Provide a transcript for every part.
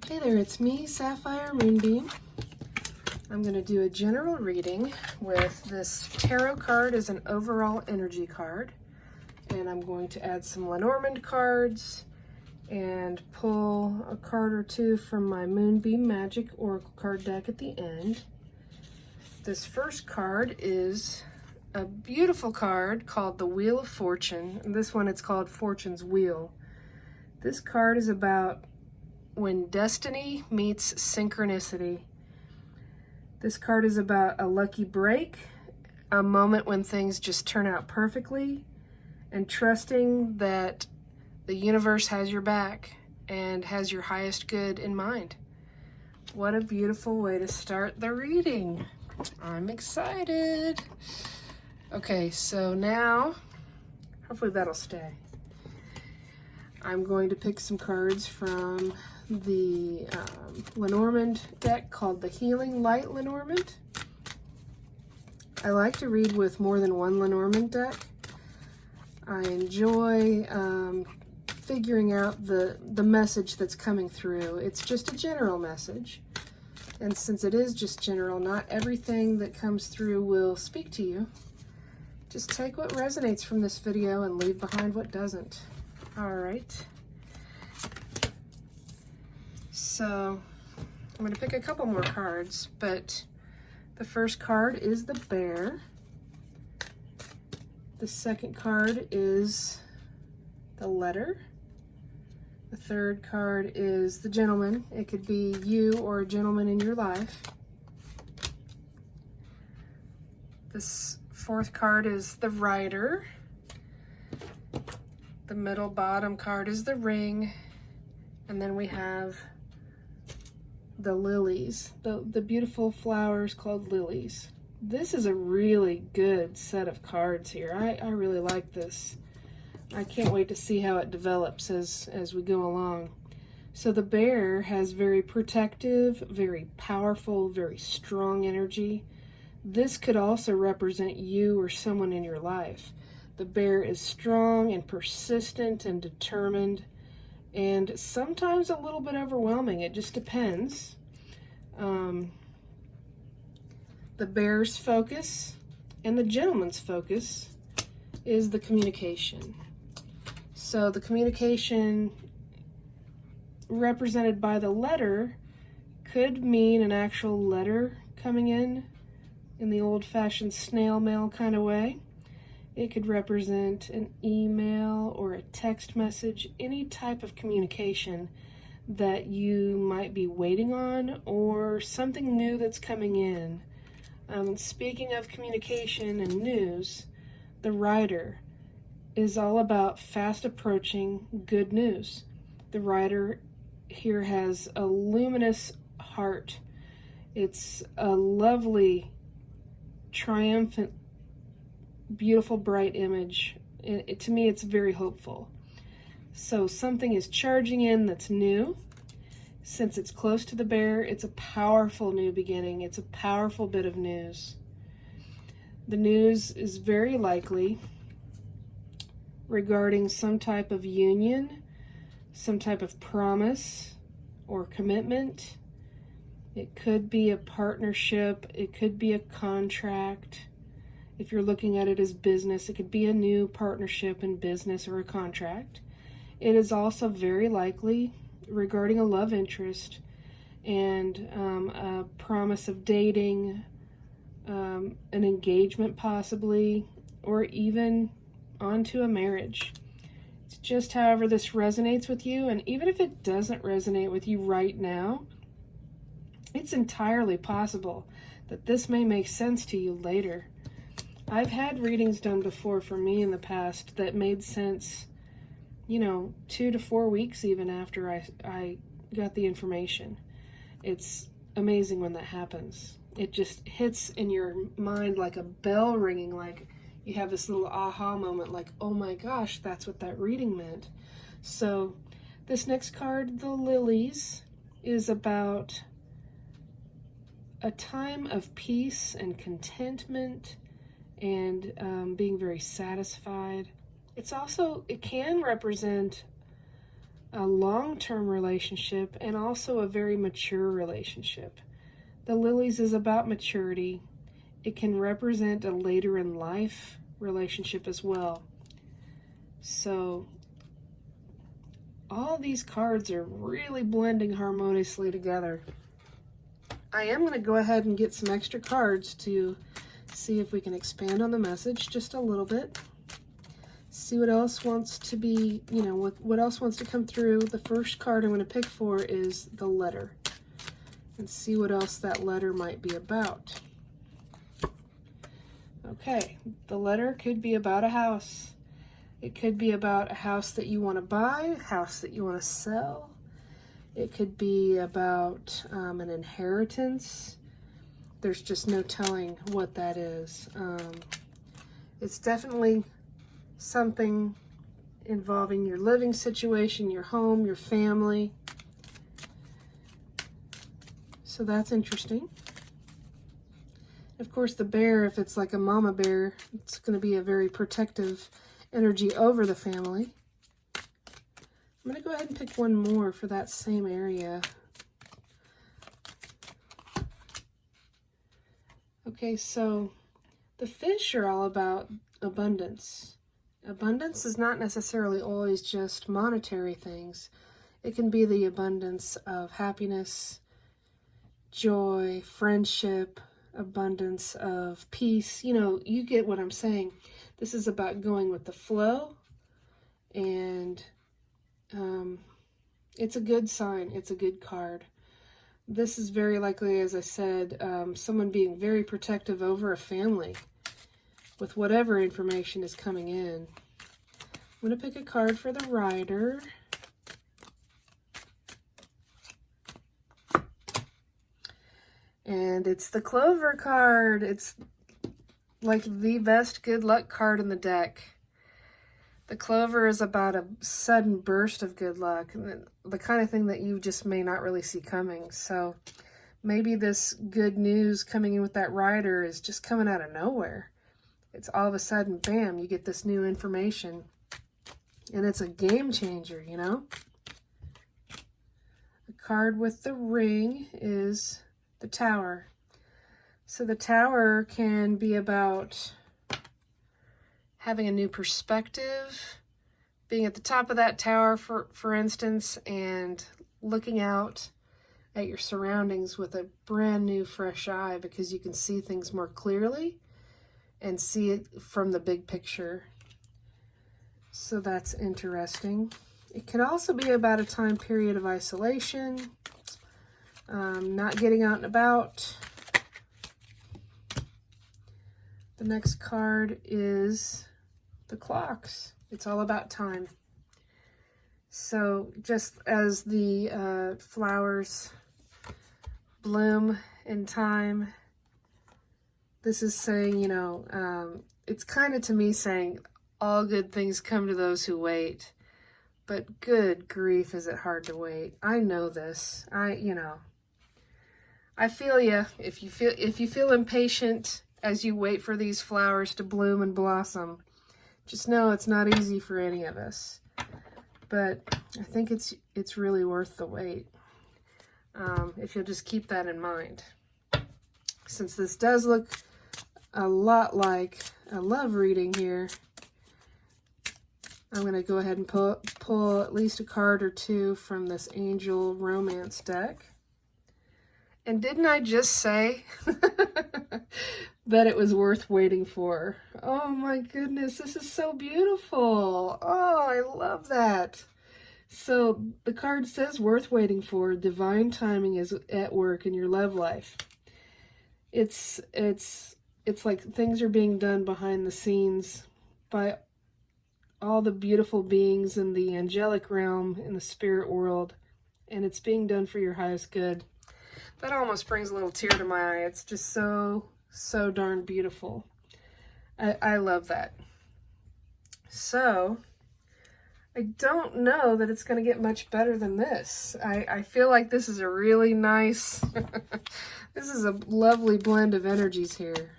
Hey there, it's me, Sapphire Moonbeam. I'm going to do a general reading with this tarot card as an overall energy card. And I'm going to add some Lenormand cards and pull a card or two from my Moonbeam Magick Oracle card deck at the end. This first card is a beautiful card called the Wheel of Fortune. And this one, it's called Fortune's Wheel. This card is about when destiny meets synchronicity. This card is about a lucky break, a moment when things just turn out perfectly, and trusting that the universe has your back and has your highest good in mind. What a beautiful way to start the reading. I'm excited. Okay, so now, hopefully that'll stay. I'm going to pick some cards from the Lenormand deck called the Healing Light Lenormand. I like to read with more than one Lenormand deck. I enjoy figuring out the message that's coming through. It's just a general message. And since it is just general, not everything that comes through will speak to you. Just take what resonates from this video and leave behind what doesn't. All right. So I'm going to pick a couple more cards, but the first card is the Bear. The second card is the Letter. The third card is the Gentleman. It could be you or a gentleman in your life. This fourth card is the Rider. The middle bottom card is the Ring. And then we have the lilies, the beautiful flowers called lilies. This is a really good set of cards here. I really like this. I can't wait to see how it develops as we go along. So the Bear has very protective, very powerful, very strong energy. This could also represent you or someone in your life. The Bear is strong and persistent and determined, and sometimes a little bit overwhelming. It just depends. The Bear's focus and the Gentleman's focus is the communication. So the communication represented by the Letter could mean an actual letter coming in the old-fashioned snail mail kind of way. It could represent an email or a text message, any type of communication that you might be waiting on or something new that's coming in. Speaking of communication and news, the Rider is all about fast approaching good news. The Rider here has a luminous heart. It's a lovely, triumphant, beautiful, bright image. To me, it's very hopeful. So something is charging in that's new. Since it's close to the Bear, it's a powerful new beginning. It's a powerful bit of news. The news is very likely regarding some type of union, some type of promise or commitment. It could be a partnership. It could be a contract. If you're looking at it as business, it could be a new partnership in business or a contract. It is also very likely regarding a love interest and a promise of dating, an engagement possibly, or even onto a marriage. It's just however this resonates with you, and even if it doesn't resonate with you right now, it's entirely possible that this may make sense to you later. I've had readings done before for me in the past that made sense, 2 to 4 weeks even after I got the information. It's amazing when that happens. It just hits in your mind like a bell ringing, like you have this little aha moment, like, oh my gosh, that's what that reading meant. So this next card, the Lilies, is about a time of peace and contentment and being very satisfied. It can represent a long-term relationship, and also a very mature relationship. The lilies is about maturity. It can represent a later in life relationship as well. So all these cards are really blending harmoniously together. I am going to go ahead and get some extra cards to see if we can expand on the message just a little bit. See what else wants to be, what else wants to come through. The first card I'm going to pick for is the letter. And see what else that letter might be about. Okay, the letter could be about a house. It could be about a house that you want to buy, a house that you want to sell. It could be about an inheritance. There's just no telling what that is. It's definitely something involving your living situation, your home, your family. So that's interesting. Of course, the bear, if it's like a mama bear, it's going to be a very protective energy over the family. I'm going to go ahead and pick one more for that same area. Okay, so the fish are all about abundance. Abundance is not necessarily always just monetary things. It can be the abundance of happiness, joy, friendship, abundance of peace. You get what I'm saying. This is about going with the flow, and it's a good sign. It's a good card. This is very likely, as I said, someone being very protective over a family with whatever information is coming in. I'm going to pick a card for the rider. And it's the Clover card. It's like the best good luck card in the deck. The Clover is about a sudden burst of good luck, the kind of thing that you just may not really see coming. So maybe this good news coming in with that rider is just coming out of nowhere. It's all of a sudden, bam, you get this new information. And it's a game changer, The card with the ring is the Tower. So the Tower can be about having a new perspective, being at the top of that tower, for instance, and looking out at your surroundings with a brand new fresh eye, because you can see things more clearly and see it from the big picture. So that's interesting. It can also be about a time period of isolation, not getting out and about. The next card is the Clocks. It's all about time. So just as the flowers bloom in time, this is saying, it's kind of to me saying all good things come to those who wait. But good grief, is it hard to wait. I know this. I feel you. If you feel impatient as you wait for these flowers to bloom and blossom, just know it's not easy for any of us. But I think it's really worth the wait. If you'll just keep that in mind. Since this does look a lot like a love reading here, I'm going to go ahead and pull at least a card or two from this Angel Romance deck. And didn't I just say that it was worth waiting for? Oh my goodness, this is so beautiful. Oh, I love that. So the card says worth waiting for. Divine timing is at work in your love life. It's like things are being done behind the scenes by all the beautiful beings in the angelic realm, in the spirit world, and it's being done for your highest good. That almost brings a little tear to my eye. It's just so darn beautiful. I love that. So I don't know that it's going to get much better than this. I feel like this is a really nice, this is a lovely blend of energies here.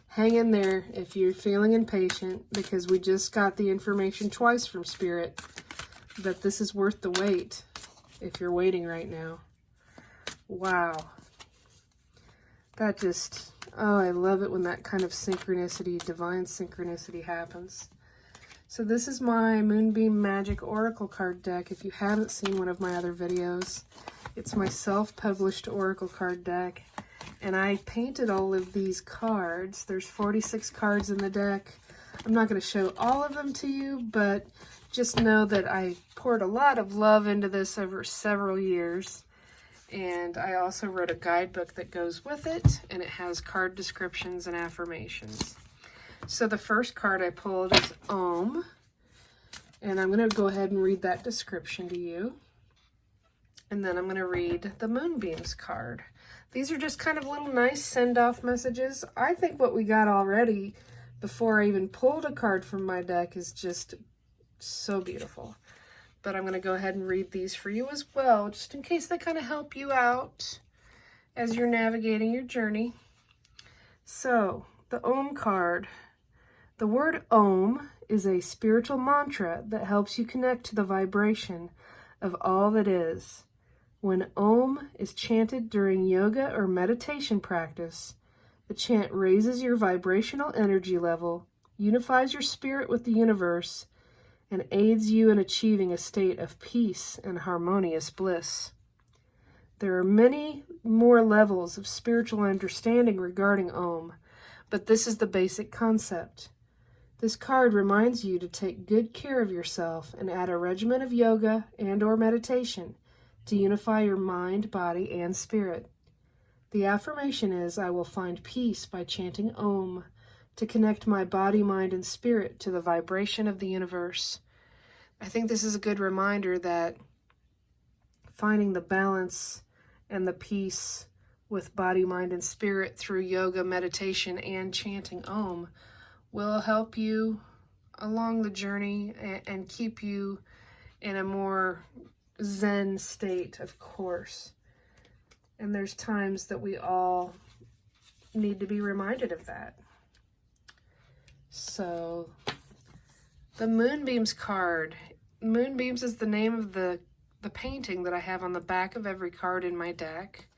Hang in there if you're feeling impatient, because we just got the information twice from Spirit. that this is worth the wait if you're waiting right now. Wow. That just, oh, I love it when that kind of synchronicity, divine synchronicity happens. So this is my Moonbeam Magick Oracle card deck. If you haven't seen one of my other videos, it's my self-published Oracle card deck. And I painted all of these cards. There's 46 cards in the deck. I'm not going to show all of them to you, but just know that I poured a lot of love into this over several years. And I also wrote a guidebook that goes with it, and it has card descriptions and affirmations. So the first card I pulled is Om, and I'm going to go ahead and read that description to you. And then I'm going to read the Moonbeams card. These are just kind of little nice send-off messages. I think what we got already before I even pulled a card from my deck is just so beautiful. But I'm going to go ahead and read these for you as well, just in case they kind of help you out as you're navigating your journey. So, the Om card. The word Om is a spiritual mantra that helps you connect to the vibration of all that is. When Om is chanted during yoga or meditation practice, the chant raises your vibrational energy level, unifies your spirit with the universe, and aids you in achieving a state of peace and harmonious bliss. There are many more levels of spiritual understanding regarding Om, but this is the basic concept. This card reminds you to take good care of yourself and add a regimen of yoga and/or meditation to unify your mind, body, and spirit. The affirmation is, I will find peace by chanting Om to connect my body, mind, and spirit to the vibration of the universe. I think this is a good reminder that finding the balance and the peace with body, mind, and spirit through yoga, meditation, and chanting Om will help you along the journey and keep you in a more Zen state, of course. And there's times that we all need to be reminded of that. So, the Moonbeams card. Moonbeams is the name of the painting that I have on the back of every card in my deck.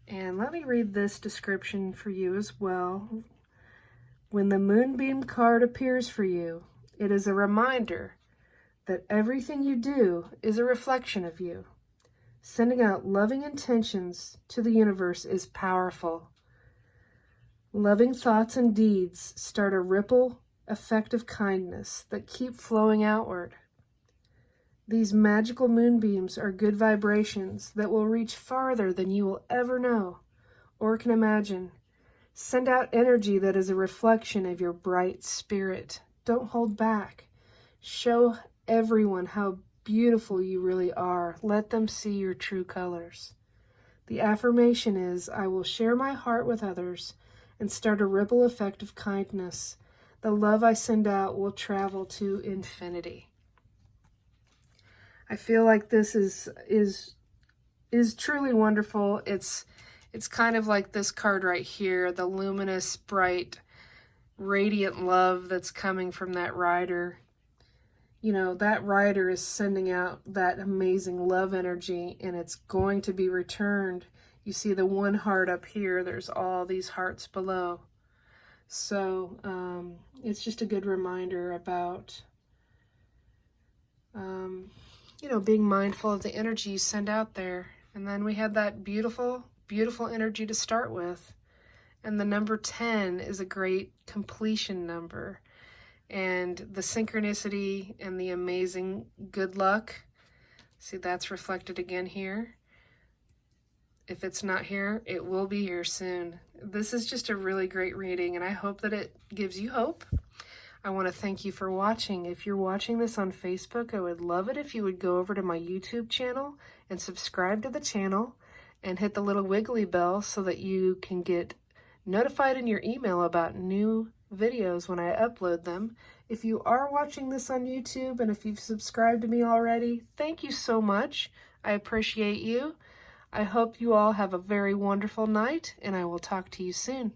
And let me read this description for you as well. When the Moonbeam card appears for you, it is a reminder that everything you do is a reflection of you. Sending out loving intentions to the universe is powerful. Loving thoughts and deeds start a ripple effect of kindness that keep flowing outward. These magical moonbeams are good vibrations that will reach farther than you will ever know or can imagine. Send out energy that is a reflection of your bright spirit. Don't hold back. Show everyone how beautiful you really are. Let them see your true colors. The affirmation is, I will share my heart with others and start a ripple effect of kindness. The love I send out will travel to infinity. I feel like this is truly wonderful. It's kind of like this card right here, the luminous, bright, radiant love that's coming from that rider. You know, that rider is sending out that amazing love energy, and it's going to be returned. You see the one heart up here, there's all these hearts below. So it's just a good reminder about, you know, being mindful of the energy you send out there. And then we had that beautiful, beautiful energy to start with. And the number 10 is a great completion number. And the synchronicity and the amazing good luck, see, that's reflected again here. If it's not here, it will be here soon. This is just a really great reading, and I hope that it gives you hope. I want to thank you for watching. If you're watching this on Facebook, I would love it if you would go over to my YouTube channel and subscribe to the channel and hit the little wiggly bell so that you can get notified in your email about new videos when I upload them. If you are watching this on YouTube and if you've subscribed to me already, thank you so much. I appreciate you. I hope you all have a very wonderful night, and I will talk to you soon.